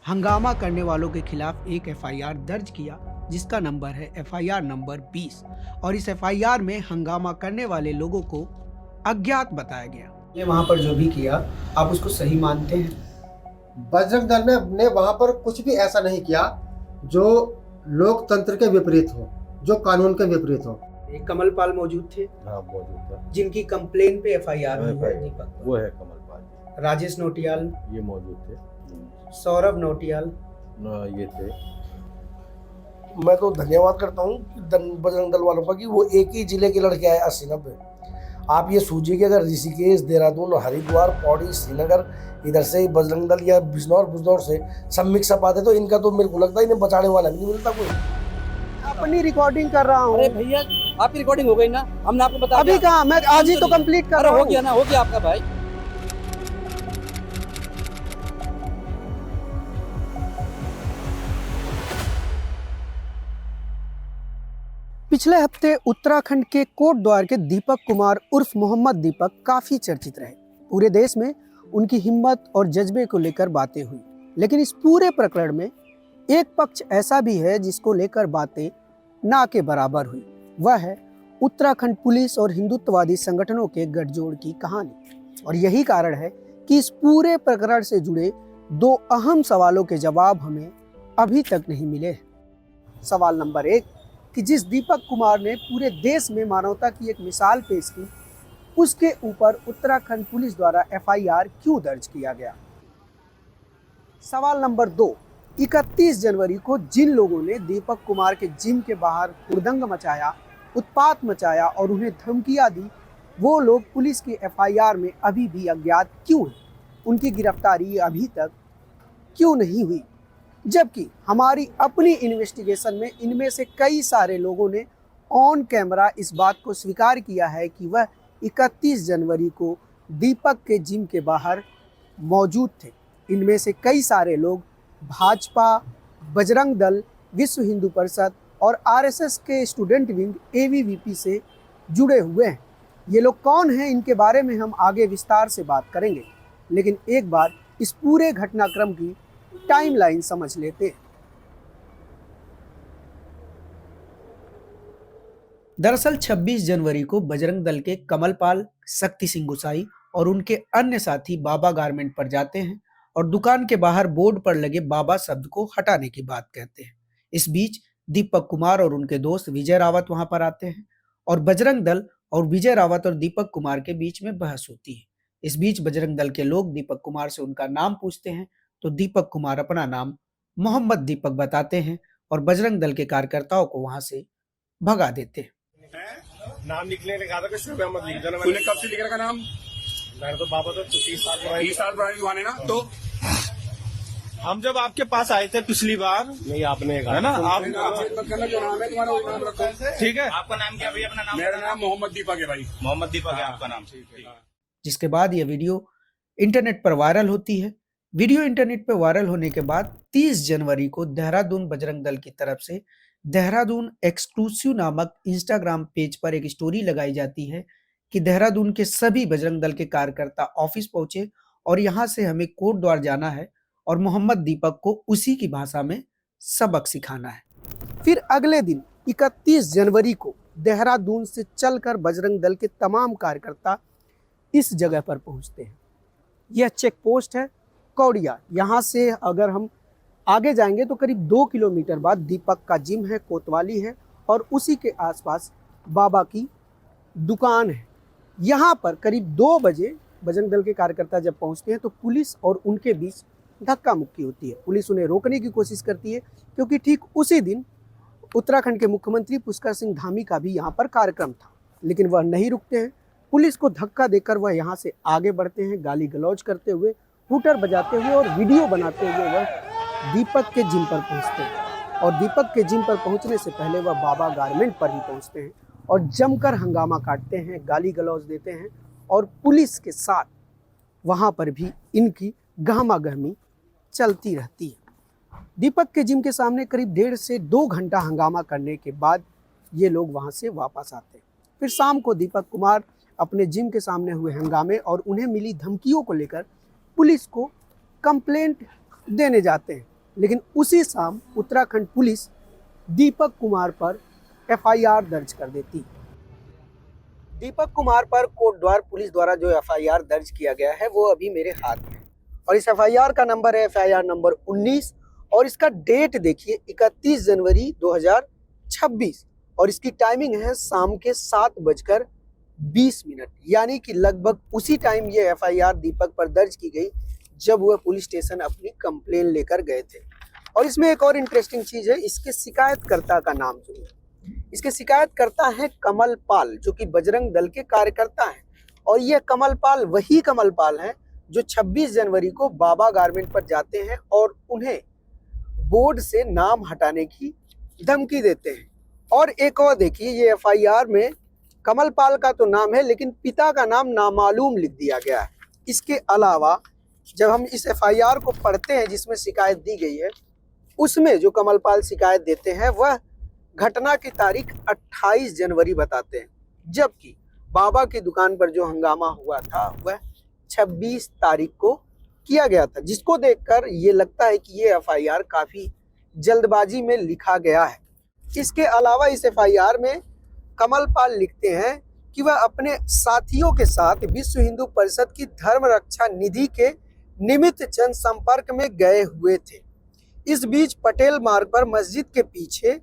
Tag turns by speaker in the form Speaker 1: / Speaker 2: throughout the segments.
Speaker 1: हंगामा करने वालों के खिलाफ एक एफआईआर दर्ज किया जिसका नंबर है एफआईआर नंबर 20 और इस एफआईआर में हंगामा करने वाले लोगों को अज्ञात बताया गया। ने वहां पर जो भी किया आप उसको सही मानते हैं?
Speaker 2: बजरंग दल ने वहां पर कुछ भी ऐसा नहीं किया जो लोकतंत्र के विपरीत हो, जो कानून के विपरीत हो।
Speaker 1: एक कमलपाल मौजूद थे।
Speaker 3: हाँ, मौजूद था।
Speaker 1: जिनकी कंप्लेन पे एफआईआर हुई है दीपक पर।
Speaker 3: वो है कमलपाल।
Speaker 1: राजेश नोटियाल,
Speaker 3: ये मौजूद थे।
Speaker 1: सौरभ नोटियाल,
Speaker 3: ये थे।
Speaker 4: मैं तो धन्यवाद करता हूँ बजरंग दल वालों का कि वो एक ही जिले के लड़के आए 80-90। आप ये सोचिए कि अगर ऋषिकेश, देहरादून, हरिद्वार, पौड़ी, श्रीनगर इधर से बजरंग दल या बिजनौर से सब मिक्सअप आते तो इनका तो मेरे को लगता है इन्हें बचाने वाला भी नहीं मिलता कोई।
Speaker 1: अपनी रिकॉर्डिंग कर रहा हूँ।
Speaker 5: अरे भैया आपकी रिकॉर्डिंग हो गई ना, हमने आपको बता
Speaker 1: अभी कहाँ, मैं आज ही तो कंप्लीट कर रहा हूँ।
Speaker 5: हो गया ना, हो गया आपका भाई।
Speaker 1: पिछले हफ्ते उत्तराखंड के कोटद्वार के दीपक कुमार उर्फ मोहम्मद दीपक काफी चर्चित रहे। पूरे देश में उनकी हिम्मत और जज्बे को लेकर बातें हुई, लेकिन इस पूरे प्रकरण में एक पक्ष ऐसा भी है जिसको लेकर बातें ना के बराबर हुई। वह है उत्तराखंड पुलिस और हिंदुत्ववादी संगठनों के गठजोड़ की कहानी। और यही कारण है कि इस पूरे प्रकरण से जुड़े दो अहम सवालों के जवाब हमें अभी तक नहीं मिले। सवाल नंबर 1 कि जिस दीपक कुमार ने पूरे देश में मानवता की एक मिसाल पेश की, उसके ऊपर उत्तराखंड पुलिस द्वारा एफआईआर क्यों दर्ज किया गया। सवाल नंबर 2 31 जनवरी को जिन लोगों ने दीपक कुमार के जिम के बाहर हुड़दंग मचाया, उत्पात मचाया और उन्हें धमकियां दी, वो लोग पुलिस की एफआईआर में अभी भी अज्ञात क्यों हैं? उनकी गिरफ्तारी अभी तक क्यों नहीं हुई? जबकि हमारी अपनी इन्वेस्टिगेशन में इनमें से कई सारे लोगों ने ऑन कैमरा इस बात को स्वीकार किया है कि वह 31 जनवरी को दीपक के जिम के बाहर मौजूद थे। इनमें से कई सारे लोग भाजपा, बजरंग दल, विश्व हिंदू परिषद और आरएसएस के स्टूडेंट विंग एबीवीपी से जुड़े हुए हैं। ये लोग कौन हैं, इनके बारे में हम आगे विस्तार से बात करेंगे, लेकिन एक बार इस पूरे घटनाक्रम की टाइमलाइन समझ लेते हैं। दरअसल 26 जनवरी को बजरंग दल के कमलपाल, शक्ति सिंह गुसाई और उनके अन्य साथी बाबा गारमेंट पर जाते हैं और दुकान के बाहर बोर्ड पर लगे बाबा शब्द को हटाने की बात कहते हैं। इस बीच दीपक कुमार और उनके दोस्त विजय रावत वहां पर आते हैं और बजरंग दल और विजय रावत और दीपक कुमार के बीच में बहस होती है। इस बीच बजरंग दल के लोग दीपक कुमार से उनका नाम पूछते हैं तो दीपक कुमार अपना नाम मोहम्मद दीपक बताते हैं और बजरंग दल के कार्यकर्ताओं को वहां से भगा देते हैं।
Speaker 6: नाम लिखने ने कहा था कि शुभ अहमद लिख देना। तूने कब से लिख रखा नाम? मैंने तो बाबा तो 30 साल पुरानी दुकान है ना। तो हम जब आपके पास आए थे पिछली बार, नहीं आपने कहा है ना, आप जो नाम है तुम्हारा वो नाम रखो, ठीक है। आपका नाम क्या भाई? अपना नाम? मेरा नाम मोहम्मद दीपक है भाई। मोहम्मद दीपक है आपका नाम, ठीक है।
Speaker 1: जिसके बाद यह वीडियो इंटरनेट पर वायरल होती है। वीडियो इंटरनेट पर वायरल होने के बाद 30 जनवरी को देहरादून बजरंग दल की तरफ से देहरादून एक्सक्लूसिव नामक इंस्टाग्राम पेज पर एक स्टोरी लगाई जाती है कि देहरादून के सभी बजरंग दल के कार्यकर्ता ऑफिस पहुंचे और यहां से हमें कोटद्वार जाना है और मोहम्मद दीपक को उसी की भाषा में सबक सिखाना है। फिर अगले दिन 31 जनवरी को देहरादून से चलकर बजरंग दल के तमाम कार्यकर्ता इस जगह पर पहुंचते हैं। यह चेक पोस्ट है कौड़िया। यहाँ से अगर हम आगे जाएंगे तो करीब 2 किलोमीटर बाद दीपक का जिम है, कोतवाली है और उसी के आसपास बाबा की दुकान है। यहाँ पर करीब 2 बजे बजरंग दल के कार्यकर्ता जब पहुँचते हैं तो पुलिस और उनके बीच धक्का मुक्की होती है। पुलिस उन्हें रोकने की कोशिश करती है क्योंकि ठीक उसी दिन उत्तराखंड के मुख्यमंत्री पुष्कर सिंह धामी का भी यहाँ पर कार्यक्रम था, लेकिन वह नहीं रुकते हैं। पुलिस को धक्का देकर वह यहाँ से आगे बढ़ते हैं, गाली गलौज करते हुए, हूटर बजाते हुए और वीडियो बनाते हुए वह दीपक के जिम पर पहुँचते हैं। और दीपक के जिम पर पहुँचने से पहले वह बाबा गारमेंट पर ही पहुँचते हैं और जमकर हंगामा काटते हैं, गाली गलौज देते हैं और पुलिस के साथ वहाँ पर भी इनकी गहमा गहमी चलती रहती है। दीपक के जिम के सामने करीब 1.5 से 2 घंटा हंगामा करने के बाद ये लोग वहाँ से वापस आते हैं। फिर शाम को दीपक कुमार अपने जिम के सामने हुए हंगामे और उन्हें मिली धमकियों को लेकर पुलिस को कंप्लेंट देने जाते हैं। लेकिन उसी शाम उत्तराखंड पुलिस दीपक कुमार पर एफआईआर दर्ज कर देती। दीपक कुमार पर कोटद्वार पुलिस द्वारा जो एफआईआर दर्ज किया गया है वो अभी मेरे हाथ में, और इस एफआईआर का नंबर है एफआईआर नंबर 19, और इसका डेट देखिए 31 जनवरी 2026, और इसकी टाइमिंग है शाम के 7:20, यानी कि लगभग उसी टाइम ये एफआईआर दीपक पर दर्ज की गई जब वह पुलिस स्टेशन अपनी कंप्लेन लेकर गए थे। और इसमें एक और इंटरेस्टिंग चीज है, इसके शिकायतकर्ता का नाम सुनिए। इसके शिकायतकर्ता हैं कमल पाल, जो कि बजरंग दल के कार्यकर्ता हैं, और यह कमल पाल वही कमल पाल हैं जो 26 जनवरी को बाबा गारमेंट पर जाते हैं और उन्हें बोर्ड से नाम हटाने की धमकी देते हैं। और एक और देखिए, ये एफआईआर में कमल पाल का तो नाम है लेकिन पिता का नाम नामालूम लिख दिया गया है। इसके अलावा जब हम इस एफआईआर को पढ़ते हैं जिसमें शिकायत दी गई है, उसमें जो कमल पाल शिकायत देते हैं वह घटना की तारीख 28 जनवरी बताते हैं, जबकि बाबा की दुकान पर जो हंगामा हुआ था वह 26 तारीख को किया गया था, जिसको देखकर ये लगता है कि ये एफआईआर काफी जल्दबाजी में लिखा गया है। इसके अलावा इस एफआईआर में कमल पाल लिखते हैं कि वह अपने साथियों के साथ विश्व हिंदू परिषद की धर्म रक्षा निधि के निमित्त जनसंपर्क में गए हुए थे। इस बीच पटेल मार्ग पर मस्जिद के पीछे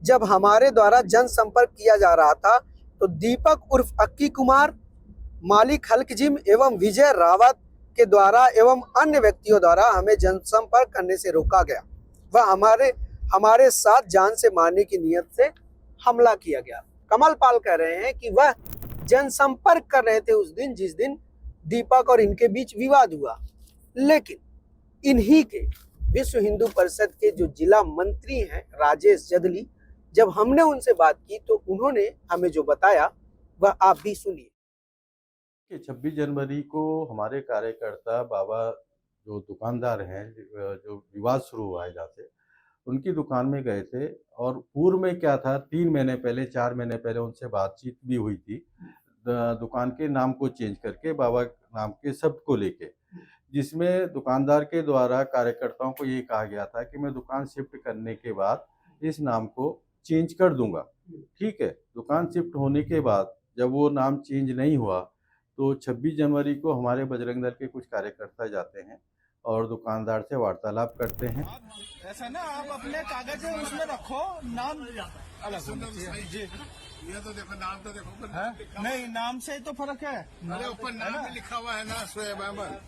Speaker 1: जब हमारे द्वारा जनसंपर्क किया जा रहा था तो दीपक उर्फ अक्की कुमार, मालिक हल्क जिम एवं विजय रावत के द्वारा एवं अन्य व्यक्तियों द्वारा हमें जनसंपर्क करने से रोका गया। वह हमारे साथ जान से मारने की नियत से हमला किया गया। कमल पाल कह रहे हैं कि वह जनसंपर्क कर रहे थे उस दिन जिस दिन दीपक और इनके बीच विवाद हुआ, लेकिन इन्हीं के विश्व हिंदू परिषद के जो जिला मंत्री हैं राजेश जदली, जब हमने उनसे बात की तो उन्होंने हमें जो बताया वह आप भी सुनिए।
Speaker 3: कि 26 जनवरी को हमारे कार्यकर्ता बाबा जो दुकानदार हैं, जो विवाद शुरू हुआ है जहाँ से, उनकी दुकान में गए थे। और पूर्व में क्या था, 3 महीने पहले 4 महीने पहले उनसे बातचीत भी हुई थी दुकान के नाम को चेंज करके बाबा नाम के शब्द को लेके, जिसमें दुकानदार के द्वारा कार्यकर्ताओं को ये कहा गया था कि मैं दुकान शिफ्ट करने के बाद इस नाम को चेंज कर दूंगा। ठीक है, दुकान शिफ्ट होने के बाद जब वो नाम चेंज नहीं हुआ तो 26 जनवरी को हमारे बजरंग दल के कुछ कार्यकर्ता जाते हैं और दुकानदार से वार्तालाप करते हैं।
Speaker 6: ऐसा ना, आप अपने कागज उसमें रखो, नाम अलग होना चाहिए जी।
Speaker 7: ये तो देखो, नाम तो देखो
Speaker 6: है? नहीं, नाम से तो फर्क है।
Speaker 7: अरे ऊपर नाम भी लिखा हुआ है ना, शोएब अहमद।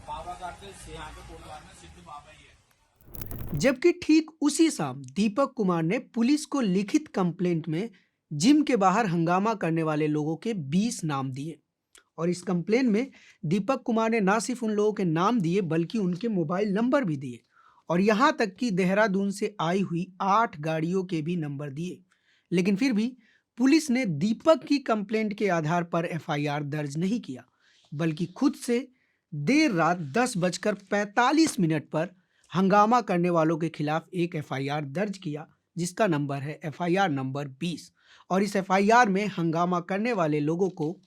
Speaker 1: जबकि ठीक उसी शाम दीपक कुमार ने पुलिस को लिखित कंप्लेंट में जिम के बाहर हंगामा करने वाले लोगों के 20 नाम दिए, और इस कंप्लेन में दीपक कुमार ने ना सिर्फ उन लोगों के नाम दिए बल्कि उनके मोबाइल नंबर भी दिए, और यहाँ तक कि देहरादून से आई हुई 8 गाड़ियों के भी नंबर दिए। लेकिन फिर भी पुलिस ने दीपक की कंप्लेंट के आधार पर एफआईआर दर्ज नहीं किया, बल्कि खुद से देर रात 10:45 पर हंगामा करने वालों के खिलाफ एक एफआईआर दर्ज किया, जिसका नंबर है एफआईआर नंबर 20, और इस एफआईआर में हंगामा करने वाले लोगों को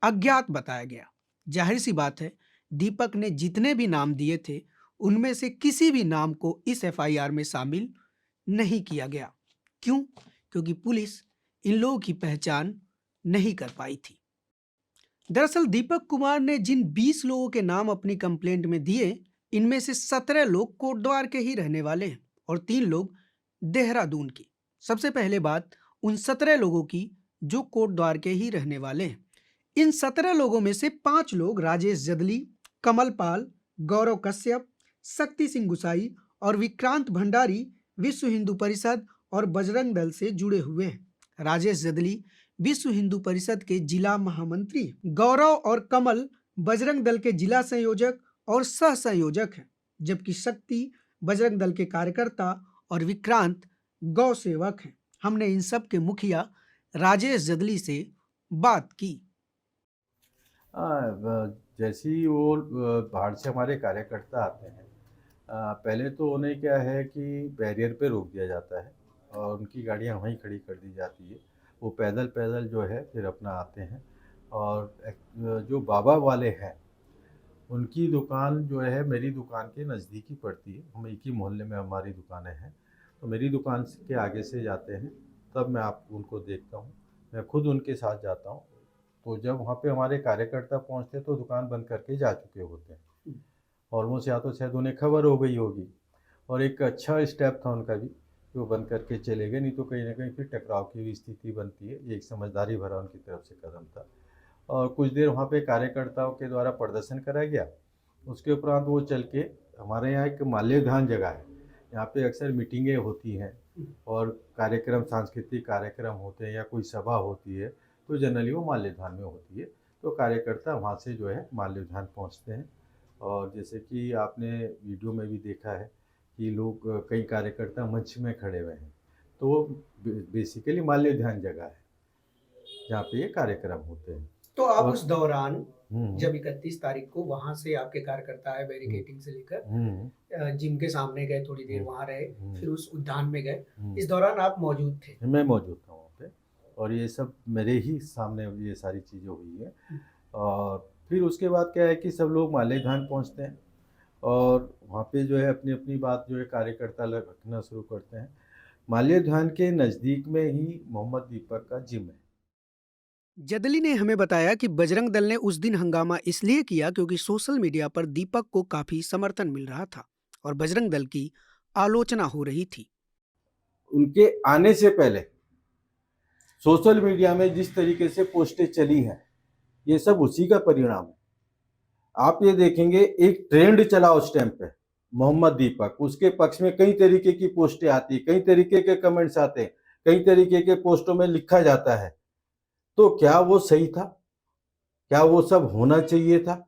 Speaker 1: अज्ञात बताया गया। जाहिर सी बात है, दीपक ने जितने भी नाम दिए थे उनमें से किसी भी नाम को इस एफआईआर में शामिल नहीं किया गया। क्यों? क्योंकि पुलिस इन लोगों की पहचान नहीं कर पाई थी। दरअसल दीपक कुमार ने जिन 20 लोगों के नाम अपनी कंप्लेंट में दिए, इनमें से 17 लोग कोटद्वार के ही रहने वाले हैं और 3 लोग देहरादून की। सबसे पहले बात उन 17 लोगों की जो कोटद्वार के ही रहने वाले हैं। इन 17 लोगों में से 5 लोग राजेश जदली, कमल पाल, गौरव कश्यप, शक्ति सिंह गुसाई और विक्रांत भंडारी विश्व हिंदू परिषद और बजरंग दल से जुड़े हुए हैं। राजेश जदली विश्व हिंदू परिषद के जिला महामंत्री, गौरव और कमल बजरंग दल के जिला संयोजक और सह संयोजक हैं, जबकि शक्ति बजरंग दल के कार्यकर्ता और विक्रांत गौ सेवक हैं। हमने इन सब के मुखिया राजेश जदली से बात की।
Speaker 3: जैसे ही वो बाहर से हमारे कार्यकर्ता आते हैं, पहले तो उन्हें क्या है कि बैरियर पे रोक दिया जाता है और उनकी गाड़ियाँ वहीं खड़ी कर दी जाती है। वो पैदल जो है फिर अपना आते हैं, और जो बाबा वाले हैं उनकी दुकान जो है मेरी दुकान के नज़दीक ही पड़ती है, हम एक ही मोहल्ले में हमारी दुकानें हैं। तो मेरी दुकान के आगे से जाते हैं तब मैं आप उनको देखता हूँ, मैं खुद उनके साथ जाता हूँ। तो जब वहाँ पे हमारे कार्यकर्ता पहुँचते हैं तो दुकान बंद करके जा चुके होते हैं। ऑलमोस्ट या तो शायद उन्हें खबर हो गई होगी, और एक अच्छा स्टेप था उनका भी कि वो बंद करके चले गए, नहीं तो कहीं ना कहीं फिर टकराव की भी स्थिति बनती है। ये एक समझदारी भरा उनकी तरफ से कदम था। और कुछ देर वहाँ पे कार्यकर्ताओं के द्वारा प्रदर्शन करा गया। उसके उपरांत वो चल के हमारे यहाँ एक माल्यधान जगह है, यहाँ पे अक्सर मीटिंगें होती हैं और कार्यक्रम, सांस्कृतिक कार्यक्रम होते हैं या कोई सभा होती है तो जनरली वो माल्यधान में होती है। तो कार्यकर्ता वहाँ से जो है माल्यधान पहुँचते हैं, और जैसे कि आपने वीडियो में भी देखा है कि लोग, कई कार्यकर्ता मंच में खड़े हुए हैं। तो वो बेसिकली माल्यधान जगह है जहाँ पे ये कार्यक्रम होते हैं।
Speaker 1: तो आप
Speaker 3: और-
Speaker 1: उस दौरान
Speaker 3: हम्म,
Speaker 1: जब 31 तारीख को वहां से आपके कार्यकर्ता आए बैरिकेडिंग से लेकर
Speaker 3: हम्म,
Speaker 1: जिम के सामने गए, थोड़ी देर वहां रहे, फिर उस उद्यान में गए,
Speaker 3: हम्म।
Speaker 1: इस दौरान आप मौजूद थे?
Speaker 3: मैं मौजूद था वहाँ पे, और ये सब मेरे ही सामने ये सारी चीज़ें हुई हैं। और फिर उसके बाद क्या है कि सब लोग माल्यधान पहुँचते हैं और वहाँ पे जो है अपनी अपनी बात जो है कार्यकर्ता रखना शुरू करते हैं। माल्यधान के नज़दीक में ही मोहम्मद दीपक का जिम है।
Speaker 1: जदली ने हमें बताया कि बजरंग दल ने उस दिन हंगामा इसलिए किया क्योंकि सोशल मीडिया पर दीपक को काफी समर्थन मिल रहा था और बजरंग दल की आलोचना हो रही थी।
Speaker 3: उनके आने से पहले सोशल मीडिया में जिस तरीके से पोस्टें चली हैं, ये सब उसी का परिणाम है। आप ये देखेंगे एक ट्रेंड चला उस टाइम पे, मोहम्मद दीपक, उसके पक्ष में कई तरीके की पोस्टें आती, कई तरीके के कमेंट्स आते, कई तरीके के पोस्टों में लिखा जाता है। तो क्या वो सही था? क्या वो सब होना चाहिए था?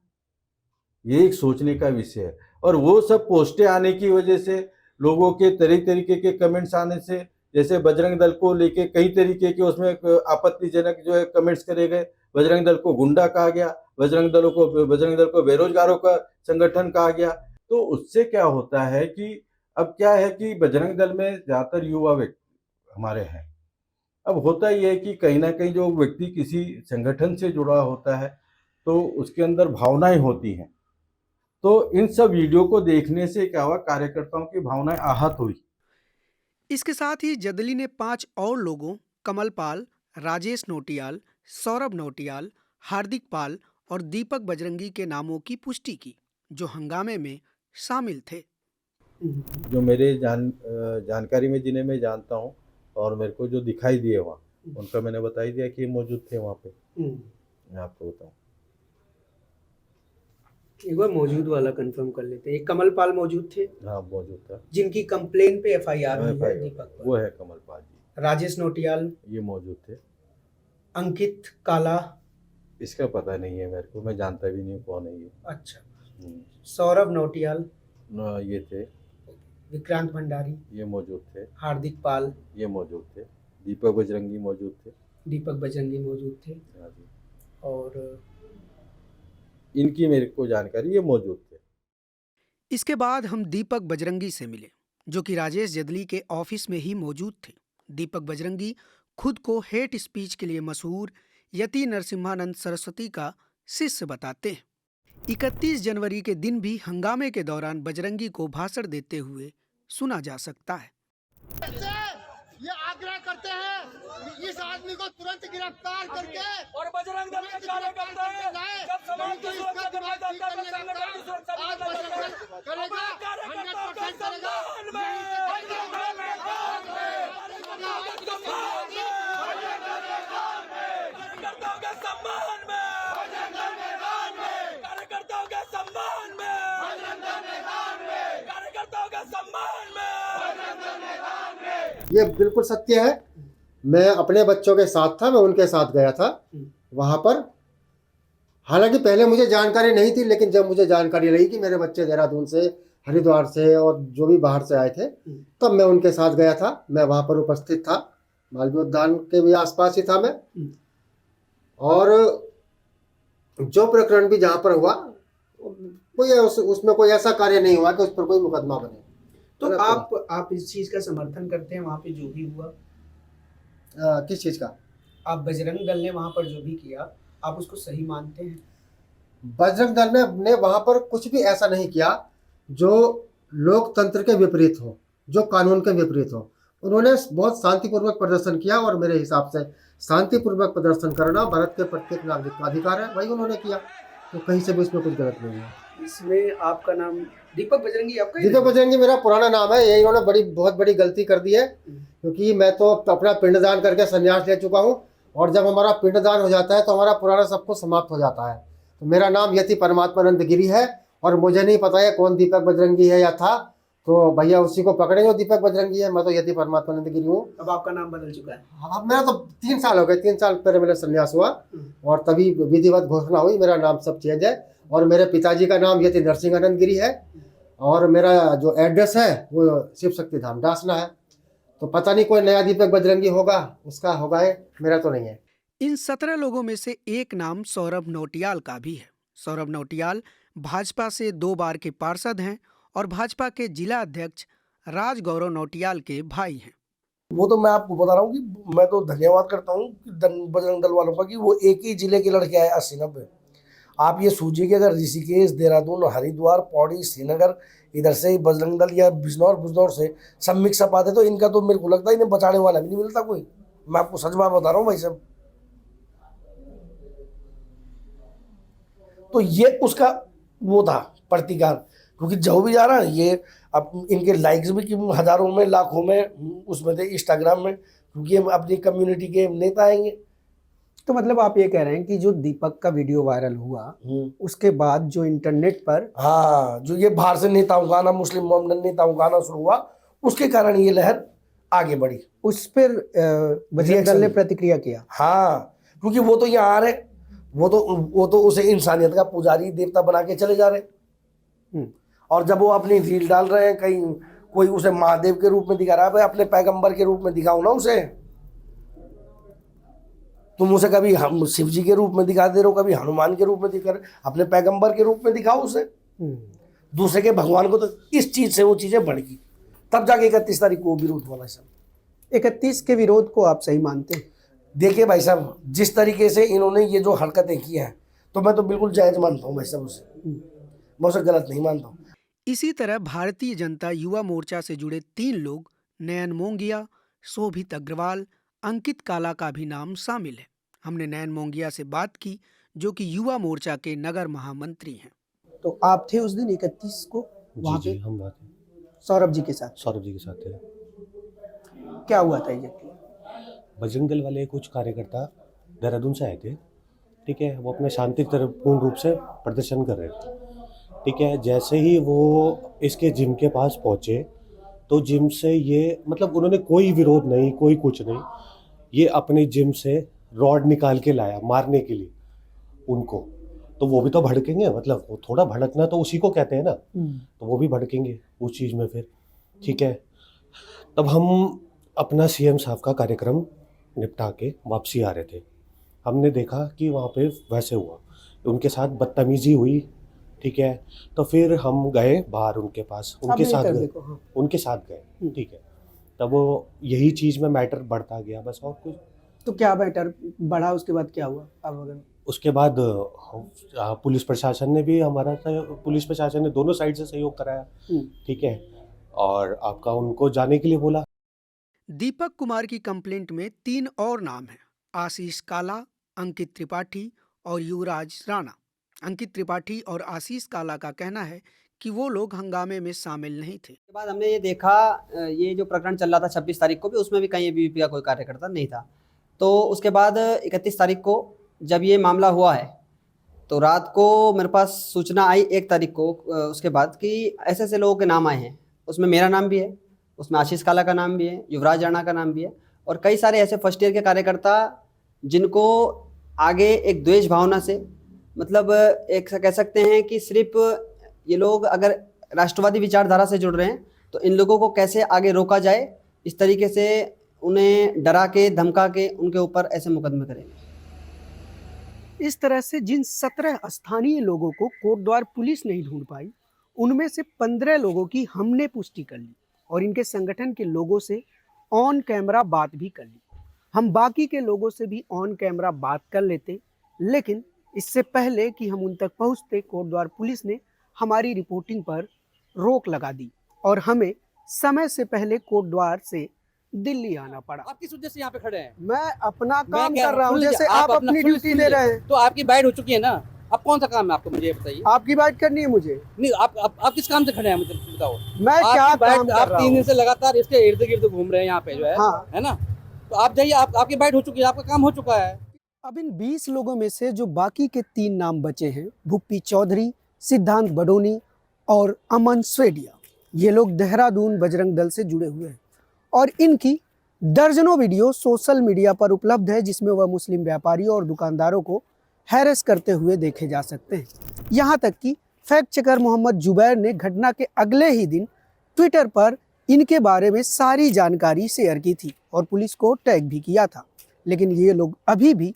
Speaker 3: ये एक सोचने का विषय है। और वो सब पोस्टें आने की वजह से, लोगों के तरीके के कमेंट्स आने से, जैसे बजरंग दल को लेके कई तरीके के उसमें आपत्तिजनक जो है कमेंट्स करे गए। बजरंग दल को गुंडा कहा गया, बजरंग दल को बेरोजगारों का संगठन कहा गया। तो उससे क्या होता है कि अब क्या है कि बजरंग दल में ज़्यादातर युवा व्यक्ति हमारे हैं। अब होता ये है कि कहीं न कहीं जो व्यक्ति किसी संगठन से जुड़ा होता है, तो उसके अंदर भावनाएँ होती हैं। तो इन सब वीडियो को देखने से क्या हुआ, कार्यकर्ताओं की भावनाएँ आहत हुई।
Speaker 1: इसके साथ ही जदली ने 5 और लोगों, कमल पाल, राजेश नोटियाल, सौरभ नोटियाल, हार्दिक पाल और दीपक बजरंगी के नामों की पुष्टि की जो हंगामे में शामिल थे।
Speaker 3: जो मेरे जानकारी में जिन्हें मैं जानता हूँ और मेरे को जो दिखाई दिए वहाँ, उनका मैंने बता ही दिया कि ये मौजूद थे वहाँ पे। मैं आपको बताऊँ,
Speaker 1: एक बार मौजूद वाला कंफर्म कर लेते हैं। एक कमल पाल मौजूद थे
Speaker 3: हाँ मौजूद था।
Speaker 1: जिनकी कंप्लेन पे एफआईआर हुई है
Speaker 3: FIR
Speaker 1: दीपक पर।
Speaker 3: वो है कमल पाल जी,
Speaker 1: राजेश नोटियाल,
Speaker 3: ये मौजूद थे।
Speaker 1: अंकित काला,
Speaker 3: इसका पता नहीं है मेरे को, मैं जानता भी नहीं हूँ कौन है ये।
Speaker 1: अच्छा, सौरभ नोटियाल,
Speaker 3: ये थे,
Speaker 1: विक्रांत भंडारी,
Speaker 3: ये मौजूद थे,
Speaker 1: हार्दिक पाल,
Speaker 3: ये मौजूद थे, दीपक बजरंगी मौजूद थे।
Speaker 1: दीपक बजरंगी मौजूद थे
Speaker 3: हाँ जी,
Speaker 1: और
Speaker 3: इनकी मेरे को जानकारी, ये मौजूद थे।
Speaker 1: इसके बाद हम दीपक बजरंगी से मिले जो कि राजेश जदली के ऑफिस में ही मौजूद थे। दीपक बजरंगी खुद को हेट स्पीच के लिए मशहूर यति नरसिम्हानंद सरस्वती का शिष्य बताते हैं। 31 जनवरी के दिन भी हंगामे के दौरान बजरंगी को भाषण देते हुए सुना जा सकता है।
Speaker 7: ये आग्रह करते हैं कि इस आदमी को तुरंत गिरफ्तार करके
Speaker 5: और बजरंग दल के कार्यकर्ता जब समाज की सुरक्षा करना चाहता है तो संगठन की सुरक्षा
Speaker 7: करेगा, 100% करेगा।
Speaker 5: कार्यकर्ताओं के सम्मान में, कार्यकर्ताओं के सम्मान में, कार्यकर्ताओं के सम्मान में।
Speaker 2: ये बिल्कुल सत्य है। मैं अपने बच्चों के साथ था, मैं उनके साथ गया था वहाँ पर। हालांकि पहले मुझे जानकारी नहीं थी, लेकिन जब मुझे जानकारी रही कि मेरे बच्चे देहरादून से, हरिद्वार से और जो भी बाहर से आए थे, तब मैं उनके साथ गया था। मैं वहाँ पर उपस्थित था, मालवीय उद्यान के भी आसपास ही था मैं। और जो प्रकरण भी जहाँ पर हुआ, कोई उसमें कोई ऐसा कार्य नहीं हुआ कि उस पर कोई मुकदमा बने।
Speaker 1: तो आप इस चीज का समर्थन करते हैं? वहाँ पे जो भी हुआ,
Speaker 2: किस चीज़ का?
Speaker 1: आप बजरंग दल ने वहाँ पर जो भी किया, आप उसको सही मानते हैं?
Speaker 2: बजरंग दल ने वहां पर कुछ भी ऐसा नहीं किया जो लोकतंत्र के विपरीत हो, जो कानून के विपरीत हो। उन्होंने बहुत शांतिपूर्वक प्रदर्शन किया और मेरे हिसाब से शांतिपूर्वक प्रदर्शन करना भारत के प्रत्येक नागरिक का अधिकार है, वही उन्होंने किया। तो कहीं से भी इसमें कुछ गलत नहीं है।
Speaker 1: इसमें आपका नाम दीपक बजरंगी आपका ही
Speaker 2: दीपक बजरंगी मेरा पुराना नाम है। ये इन्होंने बहुत बड़ी गलती कर दी है, क्योंकि मैं तो अपना पिंडदान करके संन्यास ले चुका हूँ, और जब हमारा पिंडदान हो जाता है तो हमारा पुराना सब कुछ समाप्त हो जाता है। तो मेरा नाम यति परमात्मानंद गिरी है, और मुझे नहीं पता है कौन दीपक बजरंगी है या था, तो भैया उसी को पकड़े जो दीपक बजरंगी है। मैं तो यति परमात्मानंद गिरी हूँ।
Speaker 1: अब आपका नाम बदल चुका है।
Speaker 2: अब मेरा तो 3 साल हो गए, 3 साल पहले मेरा संन्यास हुआ, और तभी विधिवत घोषणा हुई, मेरा नाम सब चेंज है। और मेरे पिताजी का नाम यति नरसिंहानंद गिरी है, और मेरा जो एड्रेस है वो शिव शक्ति धाम डासना है। तो पता नहीं कोई नया दीपक बजरंगी होगा, उसका होगा है, मेरा तो नहीं है।
Speaker 1: इन 17 लोगों में से एक नाम सौरभ नौटियाल का भी है। सौरभ नौटियाल भाजपा से 2 बार के पार्षद हैं और भाजपा के जिला अध्यक्ष राज गौरव नौटियाल के भाई हैं।
Speaker 4: वो तो मैं आपको बता रहा हूँ कि मैं तो धन्यवाद करता हूँ कि बजरंग दल वालों का कि वो एक ही जिले के लड़के आए 80-90। आप ये सोचिए कि अगर ऋषिकेश, देहरादून, हरिद्वार, पौड़ी, श्रीनगर, इधर से बजरंग दल या बिजनौर से सब मिक्स अप आते तो इनका तो मेरे को लगता है इन्हें बचाने वाला भी नहीं मिलता कोई। मैं आपको सच बात बता रहा हूँ भाई साहब। तो ये उसका वो था प्रतिकार, क्योंकि जो भी जा रहा है ये अब इनके लाइक्स भी कि हजारों में लाखों में उसमें थे इंस्टाग्राम में, क्योंकि हम अपनी कम्युनिटी के नेता आएंगे।
Speaker 1: तो मतलब आप ये कह रहे हैं कि जो दीपक का वीडियो वायरल हुआ उसके बाद जो इंटरनेट पर
Speaker 4: हाँ, जो ये बाहर से नेताओं का आना, मुस्लिम मोहम्मद नेताओं का आना शुरू हुआ, उसके कारण ये लहर आगे बढ़ी।
Speaker 1: उस पर बजरंग दल ने प्रतिक्रिया किया।
Speaker 4: हाँ, क्योंकि वो तो यहाँ आ रहे, वो तो उसे इंसानियत का पुजारी देवता बना के चले जा रहे। और जब वो अपनी रील डाल रहे हैं, कहीं कोई उसे महादेव के रूप में दिखा रहा है, भाई अपने पैगंबर के रूप में दिखाओ ना उसे। तुम उसे कभी हम शिव जी के रूप में दिखा दे रहे हो, कभी हनुमान के रूप में दिखा रहे, अपने पैगंबर के रूप में दिखाओ उसे। दूसरे के भगवान को, तो इस चीज से वो चीजें बढ़ गई, तब जाके 31 तारीख को विरोध हुआ भाई साहब।
Speaker 1: 31 के विरोध को आप सही मानते हैं?
Speaker 4: देखिए भाई साहब, जिस तरीके से इन्होंने ये जो हरकतें की हैं, तो मैं तो बिल्कुल जायज मानता हूँ भाई साहब उसे, मैं उसे गलत नहीं मानता हूँ।
Speaker 1: इसी तरह भारतीय जनता युवा मोर्चा से जुड़े 3 लोग नयन मोंगिया, शोभित अग्रवाल, अंकित काला का भी नाम शामिल है। हमने नयन मोंगिया से बात की, जो कि युवा मोर्चा के नगर महामंत्री हैं। तो आप थे उस दिन 31 को वहाँ पे?
Speaker 8: हम बात
Speaker 1: सौरभ जी के साथ?
Speaker 8: सौरभ जी के साथ थे।
Speaker 1: क्या हुआ था एग्जैक्टली?
Speaker 8: बजरंग दल वाले कुछ कार्यकर्ता देहरादून से आए थे, ठीक है। वो अपने शांतिपूर्ण रूप से प्रदर्शन कर रहे थे, ठीक है। जैसे ही वो इसके जिम के पास पहुँचे तो जिम से ये मतलब उन्होंने कोई विरोध नहीं, कोई कुछ नहीं, ये अपने जिम से रॉड निकाल के लाया मारने के लिए उनको। तो वो भी तो भड़केंगे, मतलब वो थोड़ा भड़कना तो उसी को कहते हैं ना, तो वो भी भड़केंगे उस चीज़ में फिर, ठीक है। तब हम अपना सीएम साहब का कार्यक्रम निपटा के वापसी आ रहे थे, हमने देखा कि वहाँ पे वैसे हुआ, उनके साथ बदतमीजी हुई, ठीक है। तो फिर हम गए बाहर उनके पास, उनके साथ गए, ठीक है। तब वो यही चीज़ में मैटर बढ़ता गया, बस और कुछ।
Speaker 1: तो क्या मैटर बढ़ा, उसके बाद क्या हुआ? अब अगर
Speaker 8: उसके बाद पुलिस प्रशासन ने भी पुलिस प्रशासन ने दोनों साइड से सहयोग कराया, ठीक है, और आपका उनको जाने के लिए बोला।
Speaker 1: दीपक कुमार की कंप्लेंट में 3 और नाम हैं: आशीष काला, अंकित त्रिपाठी और युवराज राणा। अंकित त्रिपाठी और आशीष काला का कहना है कि वो लोग हंगामे में शामिल नहीं थे।
Speaker 9: के बाद हमने ये देखा, ये जो प्रकरण चल रहा था 26 तारीख को भी, उसमें भी कहीं एबीवीपी का कोई कार्यकर्ता नहीं था। तो उसके बाद 31 तारीख को जब ये मामला हुआ है, तो रात को मेरे पास सूचना आई 1 तारीख को उसके बाद कि ऐसे ऐसे लोगों के नाम आए हैं। उसमें मेरा नाम भी है, उसमें आशीष काला का नाम भी है, युवराज राणा का नाम भी है, और कई सारे ऐसे फर्स्ट ईयर के कार्यकर्ता जिनको आगे एक द्वेष भावना से, मतलब एक कह सकते हैं कि सिर्फ ये लोग अगर राष्ट्रवादी विचारधारा से जुड़ रहे हैं तो इन लोगों को कैसे आगे रोका जाए, इस तरीके से उन्हें डरा के धमका के उनके ऊपर ऐसे मुकदमे करेंगे।
Speaker 1: इस तरह से जिन 17 स्थानीय लोगों को कोटद्वार पुलिस नहीं ढूंढ पाई, उनमें से 15 लोगों की हमने पुष्टि कर ली और इनके संगठन के लोगों से ऑन कैमरा बात भी कर ली। हम बाकी के लोगों से भी ऑन कैमरा बात कर लेते, लेकिन इससे पहले कि हम उन तक पहुंचते, कोटद्वार पुलिस ने हमारी रिपोर्टिंग पर रोक लगा दी और हमें समय से पहले कोटद्वार से दिल्ली आना पड़ा।
Speaker 10: आप किस उद्देश्य से यहाँ पे खड़े हैं?
Speaker 1: मैं अपना
Speaker 10: मैं
Speaker 1: काम
Speaker 10: कह
Speaker 1: कर रहा हूँ, जैसे आप
Speaker 10: अपना
Speaker 1: अपनी ड्यूटी दे रहे हैं।
Speaker 10: तो आपकी बाइट हो चुकी है ना, अब कौन सा काम है आपको, मुझे ये बताइए।
Speaker 1: आपकी बात करनी है मुझे?
Speaker 10: नहीं, आप किस काम से खड़े हैं मुझे बताओ।
Speaker 1: मैं क्या काम कर
Speaker 10: आप
Speaker 1: रहा
Speaker 10: 3 दिन
Speaker 1: हूँ?
Speaker 10: से लगातार इसके इर्द गिर्द घूम रहे हैं यहाँ पे जो है,
Speaker 1: हाँ।
Speaker 10: है ना? तो आप जाइए, आपकी बाइट हो चुकी है, आपका काम हो चुका है।
Speaker 1: अब इन 20 लोगों में से जो बाकी के 3 नाम बचे हैं, भुप्पी चौधरी, सिद्धांत बडोनी और अमन स्वेडिया, ये लोग देहरादून बजरंग दल से जुड़े हुए हैं और इनकी दर्जनों वीडियो सोशल मीडिया पर उपलब्ध है, जिसमें वह मुस्लिम व्यापारियों और दुकानदारों को हैरेस करते हुए देखे जा सकते हैं। यहाँ तक कि फैक्ट चेकर मोहम्मद जुबैर ने घटना के अगले ही दिन ट्विटर पर इनके बारे में सारी जानकारी शेयर की थी और पुलिस को टैग भी किया था, लेकिन ये लोग अभी भी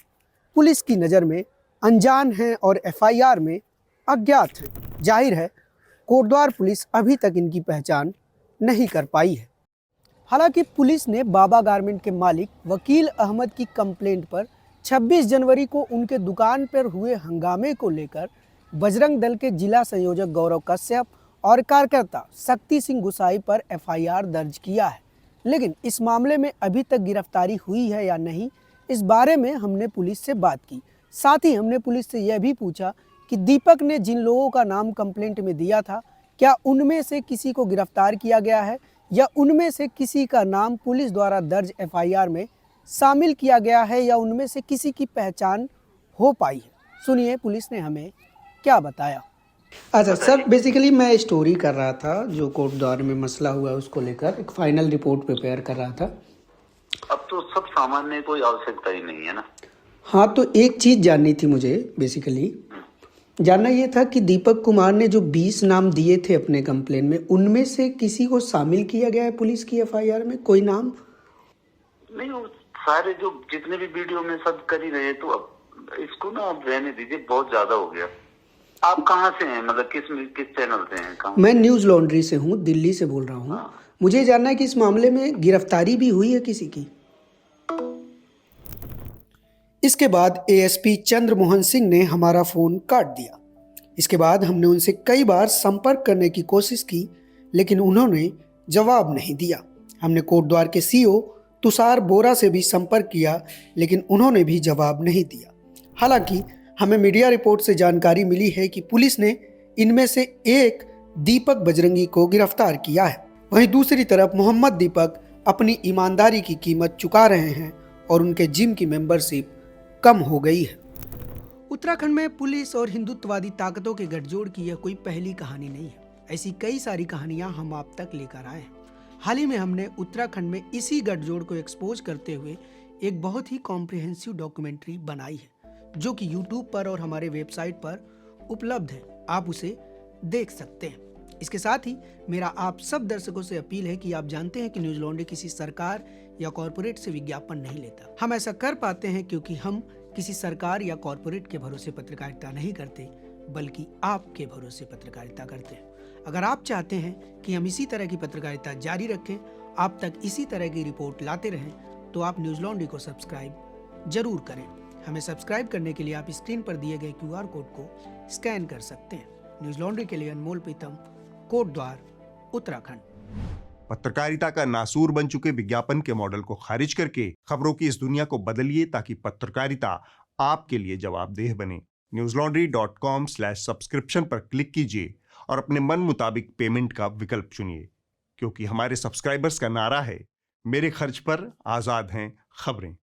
Speaker 1: पुलिस की नज़र में अनजान हैं और FIR में अज्ञात हैं। जाहिर है कोटद्वार पुलिस अभी तक इनकी पहचान नहीं कर पाई है। हालांकि पुलिस ने बाबा गारमेंट के मालिक वकील अहमद की कंप्लेंट पर 26 जनवरी को उनके दुकान पर हुए हंगामे को लेकर बजरंग दल के जिला संयोजक गौरव कश्यप और कार्यकर्ता शक्ति सिंह गुसाई पर FIR दर्ज किया है, लेकिन इस मामले में अभी तक गिरफ्तारी हुई है या नहीं, इस बारे में हमने पुलिस से बात की। साथ ही हमने पुलिस से यह भी पूछा कि दीपक ने जिन लोगों का नाम कंप्लेंट में दिया था, क्या उनमें से किसी को गिरफ्तार किया गया है या उनमें से किसी का नाम पुलिस द्वारा दर्ज FIR में शामिल किया गया है या उनमें से किसी की पहचान हो पाई है। सुनिए पुलिस ने हमें क्या बताया। अच्छा सर, बेसिकली मैं स्टोरी कर रहा था, जो कोटद्वार में मसला हुआ है उसको लेकर एक फाइनल रिपोर्ट प्रिपेयर कर रहा था।
Speaker 11: अब तो सब सामान्य कोई आवश्यकता ही नहीं है ना।
Speaker 1: हाँ, तो एक चीज़ जाननी थी मुझे, बेसिकली जानना ये था कि दीपक कुमार ने जो 20 नाम दिए थे अपने कंप्लेन में, उनमें से किसी को शामिल किया गया है पुलिस की FIR में? कोई नाम
Speaker 11: नहीं, वो सारे जो जितने भी वीडियो में सब कर ही रहे, तो अब इसको ना आप रहने दीजिए, बहुत ज्यादा हो गया। आप कहाँ से हैं, मतलब किस चैनल से हैं?
Speaker 1: मैं न्यूज़ लॉन्ड्री से हूँ, दिल्ली से बोल रहा हूँ।
Speaker 11: हाँ।
Speaker 1: मुझे जानना है कि इस मामले में गिरफ्तारी भी हुई है किसी की? इसके बाद ASP चंद्रमोहन सिंह ने हमारा फ़ोन काट दिया। इसके बाद हमने उनसे कई बार संपर्क करने की कोशिश की, लेकिन उन्होंने जवाब नहीं दिया। हमने कोटद्वार के CO तुषार बोरा से भी संपर्क किया, लेकिन उन्होंने भी जवाब नहीं दिया। हालांकि हमें मीडिया रिपोर्ट से जानकारी मिली है कि पुलिस ने इनमें से एक दीपक बजरंगी को गिरफ्तार किया है। वहीं दूसरी तरफ मोहम्मद दीपक अपनी ईमानदारी की कीमत चुका रहे हैं और उनके जिम की मेंबरशिप कम हो गई है। उत्तराखंड में पुलिस और हिंदुत्ववादी ताकतों के गठजोड़ की यह कोई पहली कहानी नहीं है। ऐसी कई सारी कहानियां हम आप तक लेकर आए हैं। हाल ही में हमने उत्तराखंड में इसी गठजोड़ को एक्सपोज करते हुए एक बहुत ही कॉम्प्रिहेंसिव डॉक्यूमेंट्री बनाई है, जो कि YouTube पर और हमारे वेबसाइट पर उपलब्ध है। आप उसे देख सकते हैं। इसके साथ ही मेरा आप सब दर्शकों से अपील है कि आप जानते हैं कि न्यूज़ लॉन्ड्री किसी सरकार या कॉरपोरेट से विज्ञापन नहीं लेता। हम ऐसा कर पाते हैं क्योंकि हम किसी सरकार या कॉरपोरेट के भरोसे पत्रकारिता नहीं करते, बल्कि आपके भरोसे पत्रकारिता करते हैं। अगर आप चाहते हैं कि हम इसी तरह की पत्रकारिता जारी रखें, आप तक इसी तरह की रिपोर्ट लाते रहें, तो आप न्यूज़ लॉन्ड्री को सब्सक्राइब जरूर करें। हमें सब्सक्राइब करने के लिए आप स्क्रीन पर दिए गए QR कोड को स्कैन कर सकते हैं। न्यूज़ लॉन्ड्री के लिए अनमोल प्रीतम, कोटद्वार, उत्तराखंड।
Speaker 12: पत्रकारिता का नासूर बन चुके विज्ञापन के मॉडल को खारिज करके खबरों की इस दुनिया को बदलिए, ताकि पत्रकारिता आपके लिए जवाबदेह बने। newslaundry.com/subscription पर क्लिक कीजिए और अपने मन मुताबिक पेमेंट का विकल्प चुनिए, क्योंकि हमारे सब्सक्राइबर्स का नारा है, मेरे खर्च पर आजाद हैं खबरें।